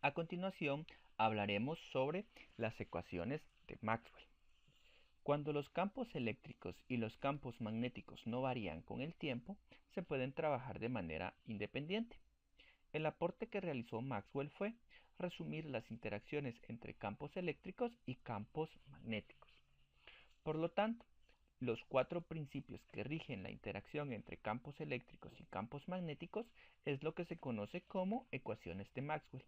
A continuación, hablaremos sobre las ecuaciones de Maxwell. Cuando los campos eléctricos y los campos magnéticos no varían con el tiempo, se pueden trabajar de manera independiente. El aporte que realizó Maxwell fue resumir las interacciones entre campos eléctricos y campos magnéticos. Por lo tanto, los 4 principios que rigen la interacción entre campos eléctricos y campos magnéticos es lo que se conoce como ecuaciones de Maxwell,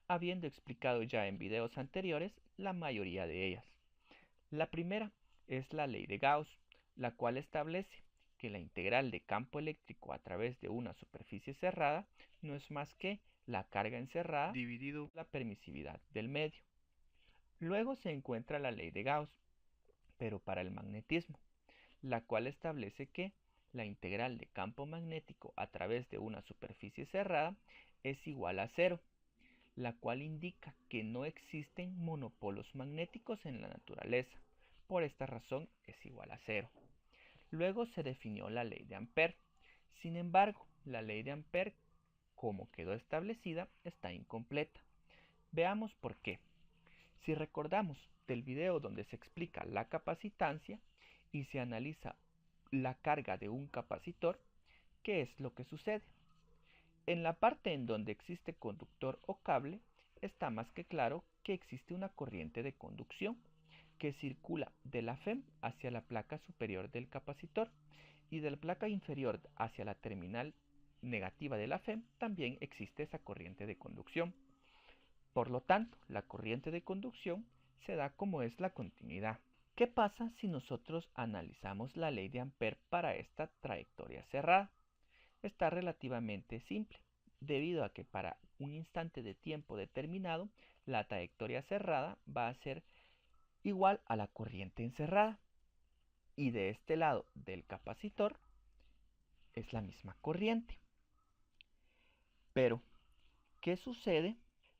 habiendo explicado ya en videos anteriores la mayoría de ellas. La primera es la ley de Gauss, la cual establece que la integral de campo eléctrico a través de una superficie cerrada no es más que la carga encerrada dividido la permisividad del medio. Luego se encuentra la ley de Gauss, pero para el magnetismo, la cual establece que la integral de campo magnético a través de una superficie cerrada es igual a 0, la cual indica que no existen monopolos magnéticos en la naturaleza. Por esta razón es igual a 0. Luego se definió la ley de Ampère. Sin embargo, la ley de Ampère, como quedó establecida, está incompleta. Veamos por qué. Si recordamos del video donde se explica la capacitancia y se analiza la carga de un capacitor, ¿qué es lo que sucede? En la parte en donde existe conductor o cable, está más que claro que existe una corriente de conducción que circula de la FEM hacia la placa superior del capacitor y de la placa inferior hacia la terminal negativa de la FEM también existe esa corriente de conducción. Por lo tanto, la corriente de conducción se da como es la continuidad. ¿Qué pasa si nosotros analizamos la ley de Ampère para esta trayectoria cerrada? Está relativamente simple, debido a que para un instante de tiempo determinado, la trayectoria cerrada va a ser igual a la corriente encerrada. Y de este lado del capacitor es la misma corriente. Pero, ¿qué sucede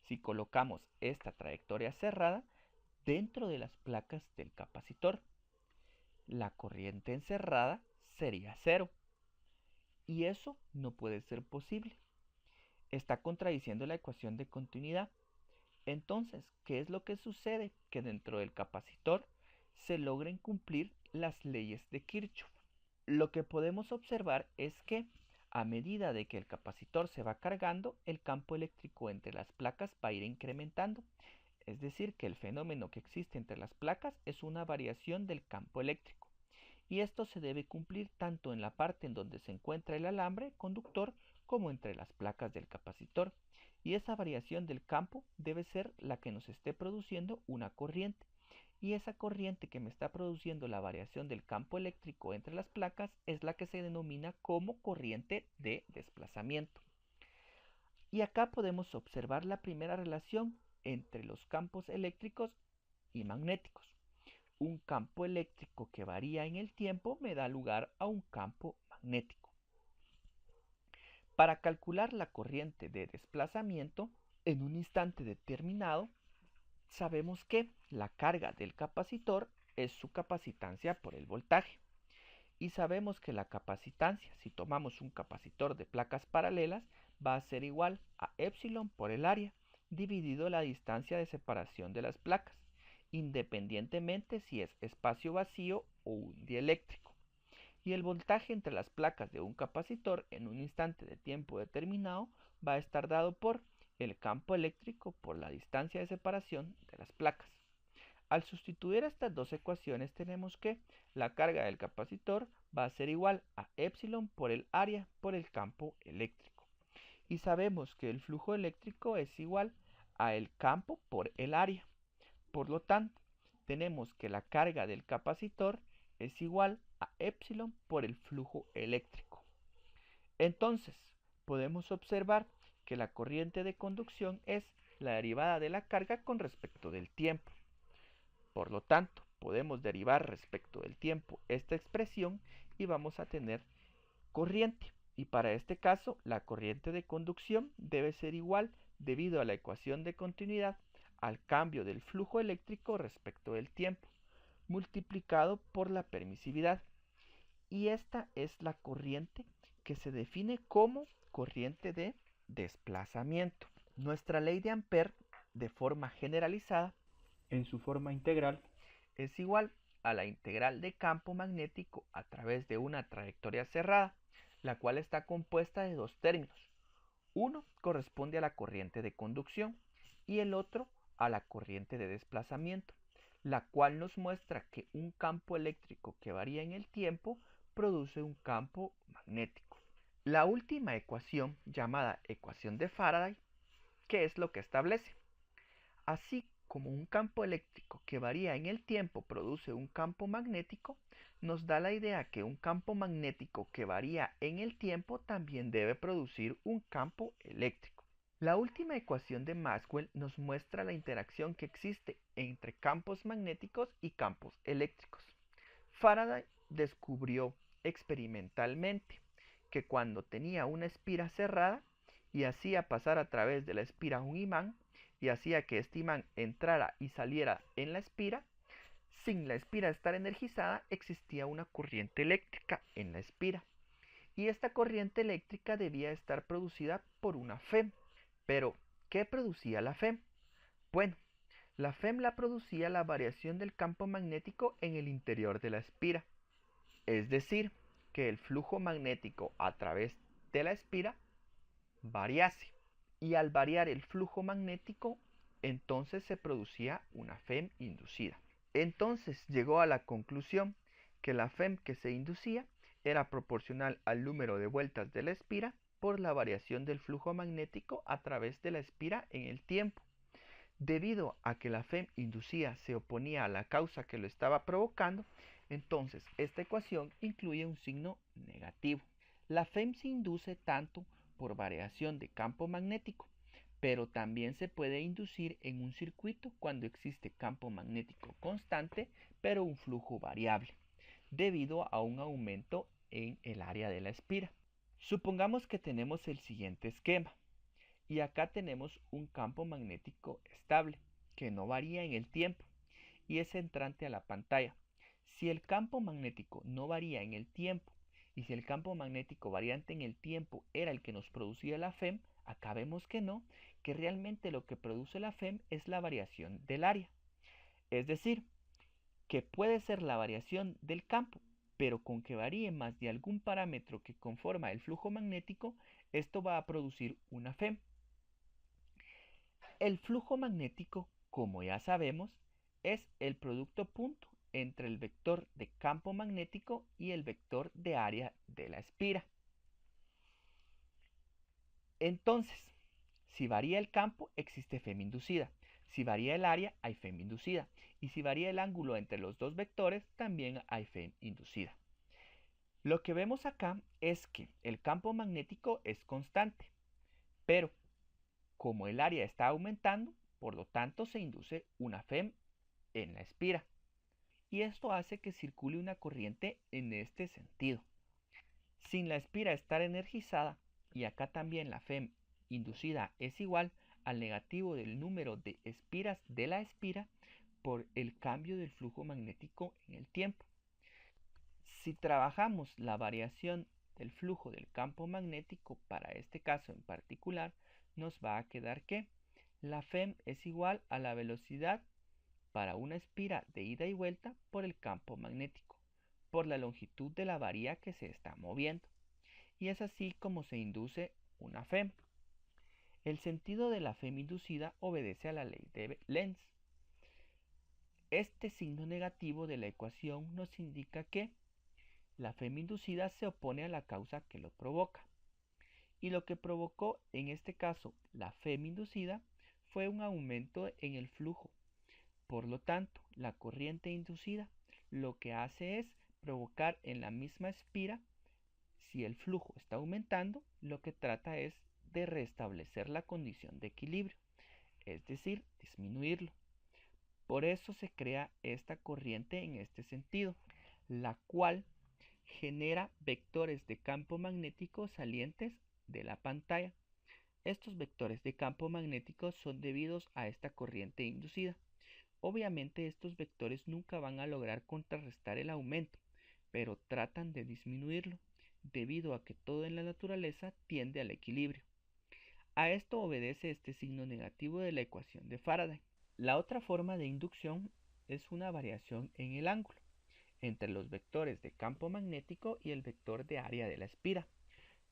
si colocamos esta trayectoria cerrada dentro de las placas del capacitor? La corriente encerrada sería 0. Y eso no puede ser posible. Está contradiciendo la ecuación de continuidad. Entonces, ¿qué es lo que sucede? Que dentro del capacitor se logren cumplir las leyes de Kirchhoff. Lo que podemos observar es que a medida de que el capacitor se va cargando, el campo eléctrico entre las placas va a ir incrementando. Es decir, que el fenómeno que existe entre las placas es una variación del campo eléctrico. Y esto se debe cumplir tanto en la parte en donde se encuentra el alambre conductor como entre las placas del capacitor. Y esa variación del campo debe ser la que nos esté produciendo una corriente. Y esa corriente que me está produciendo la variación del campo eléctrico entre las placas es la que se denomina como corriente de desplazamiento. Y acá podemos observar la primera relación entre los campos eléctricos y magnéticos. Un campo eléctrico que varía en el tiempo me da lugar a un campo magnético. Para calcular la corriente de desplazamiento en un instante determinado, sabemos que la carga del capacitor es su capacitancia por el voltaje. Y sabemos que la capacitancia, si tomamos un capacitor de placas paralelas, va a ser igual a epsilon por el área, dividido la distancia de separación de las placas, independientemente si es espacio vacío o un dieléctrico. Y el voltaje entre las placas de un capacitor en un instante de tiempo determinado va a estar dado por el campo eléctrico por la distancia de separación de las placas. Al sustituir estas dos ecuaciones tenemos que la carga del capacitor va a ser igual a epsilon por el área por el campo eléctrico. Y sabemos que el flujo eléctrico es igual a el campo por el área. Por lo tanto, tenemos que la carga del capacitor es igual a epsilon por el flujo eléctrico. Entonces, podemos observar que la corriente de conducción es la derivada de la carga con respecto del tiempo. Por lo tanto, podemos derivar respecto del tiempo esta expresión y vamos a tener corriente. Y para este caso, la corriente de conducción debe ser igual, debido a la ecuación de continuidad, al cambio del flujo eléctrico respecto del tiempo, multiplicado por la permisividad. Y esta es la corriente que se define como corriente de desplazamiento. Nuestra ley de Ampère, de forma generalizada, en su forma integral, es igual a la integral de campo magnético a través de una trayectoria cerrada, la cual está compuesta de dos términos. Uno corresponde a la corriente de conducción y el otro a la corriente de desplazamiento, la cual nos muestra que un campo eléctrico que varía en el tiempo produce un campo magnético. La última ecuación, llamada ecuación de Faraday, ¿qué es lo que establece? Así como un campo eléctrico que varía en el tiempo produce un campo magnético, nos da la idea que un campo magnético que varía en el tiempo también debe producir un campo eléctrico. La última ecuación de Maxwell nos muestra la interacción que existe entre campos magnéticos y campos eléctricos. Faraday descubrió experimentalmente que cuando tenía una espira cerrada y hacía pasar a través de la espira un imán y hacía que este imán entrara y saliera en la espira, sin la espira estar energizada existía una corriente eléctrica en la espira. Y esta corriente eléctrica debía estar producida por una FEM. Pero, ¿qué producía la FEM? Bueno, la FEM la producía la variación del campo magnético en el interior de la espira. Es decir, que el flujo magnético a través de la espira variase. Y al variar el flujo magnético, entonces se producía una FEM inducida. Entonces llegó a la conclusión que la FEM que se inducía era proporcional al número de vueltas de la espira por la variación del flujo magnético a través de la espira en el tiempo. Debido a que la FEM inducida se oponía a la causa que lo estaba provocando, entonces esta ecuación incluye un signo negativo. La FEM se induce tanto por variación de campo magnético, pero también se puede inducir en un circuito cuando existe campo magnético constante, pero un flujo variable, debido a un aumento en el área de la espira. Supongamos que tenemos el siguiente esquema. Y acá tenemos un campo magnético estable, que no varía en el tiempo, y es entrante a la pantalla. Si el campo magnético no varía en el tiempo, y si el campo magnético variante en el tiempo era el que nos producía la FEM, acá vemos que no, que realmente lo que produce la FEM es la variación del área. Es decir, que puede ser la variación del campo, pero con que varíe más de algún parámetro que conforma el flujo magnético, esto va a producir una FEM. El flujo magnético, como ya sabemos, es el producto punto entre el vector de campo magnético y el vector de área de la espira. Entonces, si varía el campo, existe FEM inducida. Si varía el área, hay FEM inducida. Y si varía el ángulo entre los dos vectores, también hay FEM inducida. Lo que vemos acá es que el campo magnético es constante, pero como el área está aumentando, por lo tanto se induce una FEM en la espira. Y esto hace que circule una corriente en este sentido. Sin la espira estar energizada, y acá también la FEM inducida es igual al negativo del número de espiras de la espira por el cambio del flujo magnético en el tiempo. Si trabajamos la variación del flujo del campo magnético para este caso en particular, nos va a quedar que la FEM es igual a la velocidad para una espira de ida y vuelta por el campo magnético, por la longitud de la varilla que se está moviendo. Y es así como se induce una FEM. El sentido de la FEM inducida obedece a la ley de Lenz. Este signo negativo de la ecuación nos indica que la FEM inducida se opone a la causa que lo provoca. Y lo que provocó en este caso la FEM inducida fue un aumento en el flujo. Por lo tanto, la corriente inducida lo que hace es provocar en la misma espira, si el flujo está aumentando, lo que trata es de restablecer la condición de equilibrio, es decir, disminuirlo. Por eso se crea esta corriente en este sentido, la cual genera vectores de campo magnético salientes de la pantalla. Estos vectores de campo magnético son debidos a esta corriente inducida. Obviamente estos vectores nunca van a lograr contrarrestar el aumento, pero tratan de disminuirlo, debido a que todo en la naturaleza tiende al equilibrio. A esto obedece este signo negativo de la ecuación de Faraday. La otra forma de inducción es una variación en el ángulo entre los vectores de campo magnético y el vector de área de la espira.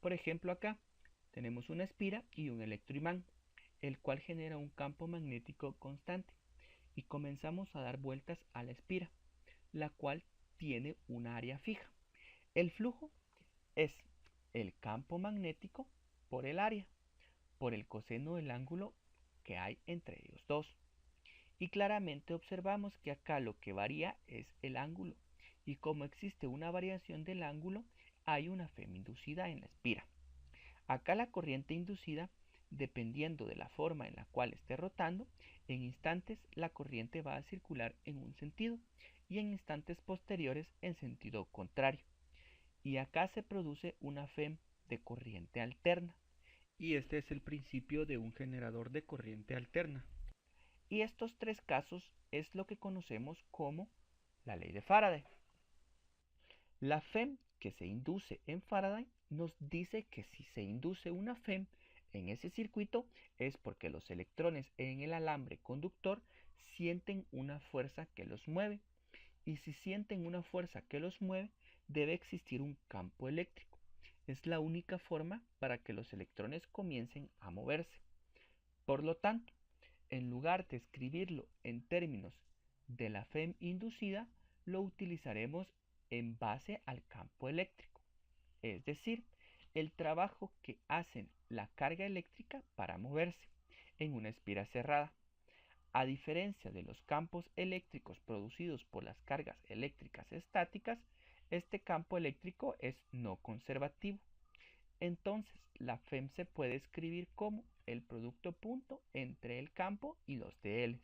Por ejemplo, acá tenemos una espira y un electroimán, el cual genera un campo magnético constante, y comenzamos a dar vueltas a la espira, la cual tiene una área fija. El flujo es el campo magnético por el área, por el coseno del ángulo que hay entre ellos dos. Y claramente observamos que acá lo que varía es el ángulo, y como existe una variación del ángulo, hay una FEM inducida en la espira. Acá la corriente inducida, dependiendo de la forma en la cual esté rotando, en instantes la corriente va a circular en un sentido y en instantes posteriores en sentido contrario. Y acá se produce una FEM de corriente alterna. Y este es el principio de un generador de corriente alterna. Y estos tres casos es lo que conocemos como la ley de Faraday. La FEM que se induce en Faraday nos dice que si se induce una FEM en ese circuito es porque los electrones en el alambre conductor sienten una fuerza que los mueve. Y si sienten una fuerza que los mueve, debe existir un campo eléctrico. Es la única forma para que los electrones comiencen a moverse. Por lo tanto, en lugar de escribirlo en términos de la FEM inducida, lo utilizaremos en base al campo eléctrico, es decir, el trabajo que hacen la carga eléctrica para moverse en una espira cerrada. A diferencia de los campos eléctricos producidos por las cargas eléctricas estáticas, este campo eléctrico es no conservativo. Entonces, la FEM se puede escribir como el producto punto entre el campo y los de L.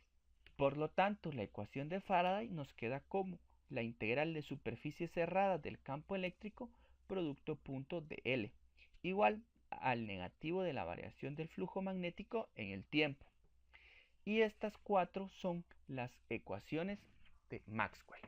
Por lo tanto, la ecuación de Faraday nos queda como la integral de superficie cerrada del campo eléctrico producto punto de L, igual al negativo de la variación del flujo magnético en el tiempo. Y estas cuatro son las ecuaciones de Maxwell.